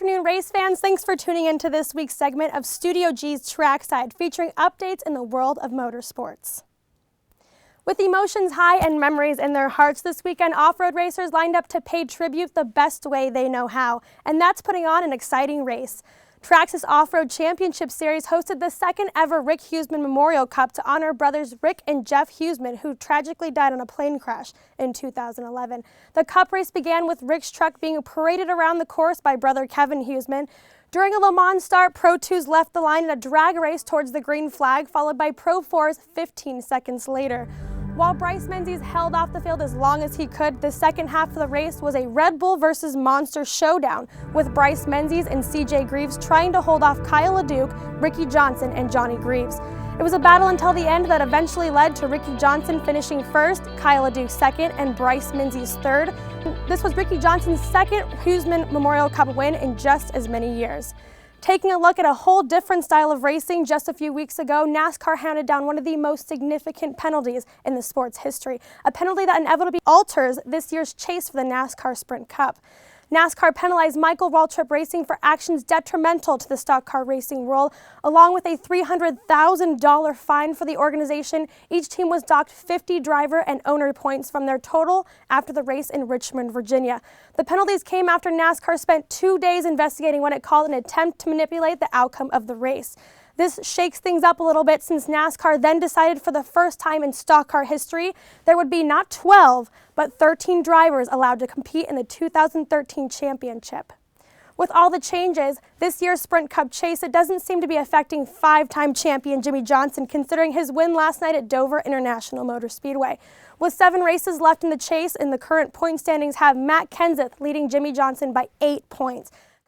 afternoon, race fans. Thanks for tuning in to this week's segment of Studio G's Trackside, featuring updates in the world of motorsports. With emotions high and memories in their hearts this weekend, off-road racers lined up to pay tribute the best way they know how, and that's putting on an exciting race. Trackside Off-Road Championship Series hosted the second ever Rick Huseman Memorial Cup to honor brothers Rick and Jeff Huseman, who tragically died in a plane crash in 2011. The Cup race began with Rick's truck being paraded around the course by brother Kevin Huseman. During a Le Mans start, Pro 2s left the line in a drag race towards the green flag, followed by Pro 4s 15 seconds later. While Bryce Menzies held off the field as long as he could, the second half of the race was a Red Bull versus Monster showdown, with Bryce Menzies and CJ Greaves trying to hold off Kyle LeDuc, Ricky Johnson, and Johnny Greaves. It was a battle until the end that eventually led to Ricky Johnson finishing first, Kyle LeDuc second, and Bryce Menzies third. This was Ricky Johnson's second Huseman Memorial Cup win in just as many years. Taking a look at a whole different style of racing, just a few weeks ago, NASCAR handed down one of the most significant penalties in the sport's history, a penalty that inevitably alters this year's chase for the NASCAR Sprint Cup. NASCAR penalized Michael Waltrip Racing for actions detrimental to the stock car racing world, along with a $300,000 fine for the organization. Each team was docked 50 driver and owner points from their total after the race in Richmond, Virginia. The penalties came after NASCAR spent 2 days investigating what it called an attempt to manipulate the outcome of the race. This shakes things up a little bit, since NASCAR then decided for the first time in stock car history there would be not 12, but 13 drivers allowed to compete in the 2013 championship. With all the changes, this year's Sprint Cup chase, it doesn't seem to be affecting five-time champion Jimmie Johnson, considering his win last night at Dover International Motor Speedway. With 7 races left in the chase, in the current point standings have Matt Kenseth leading Jimmie Johnson by 8 points.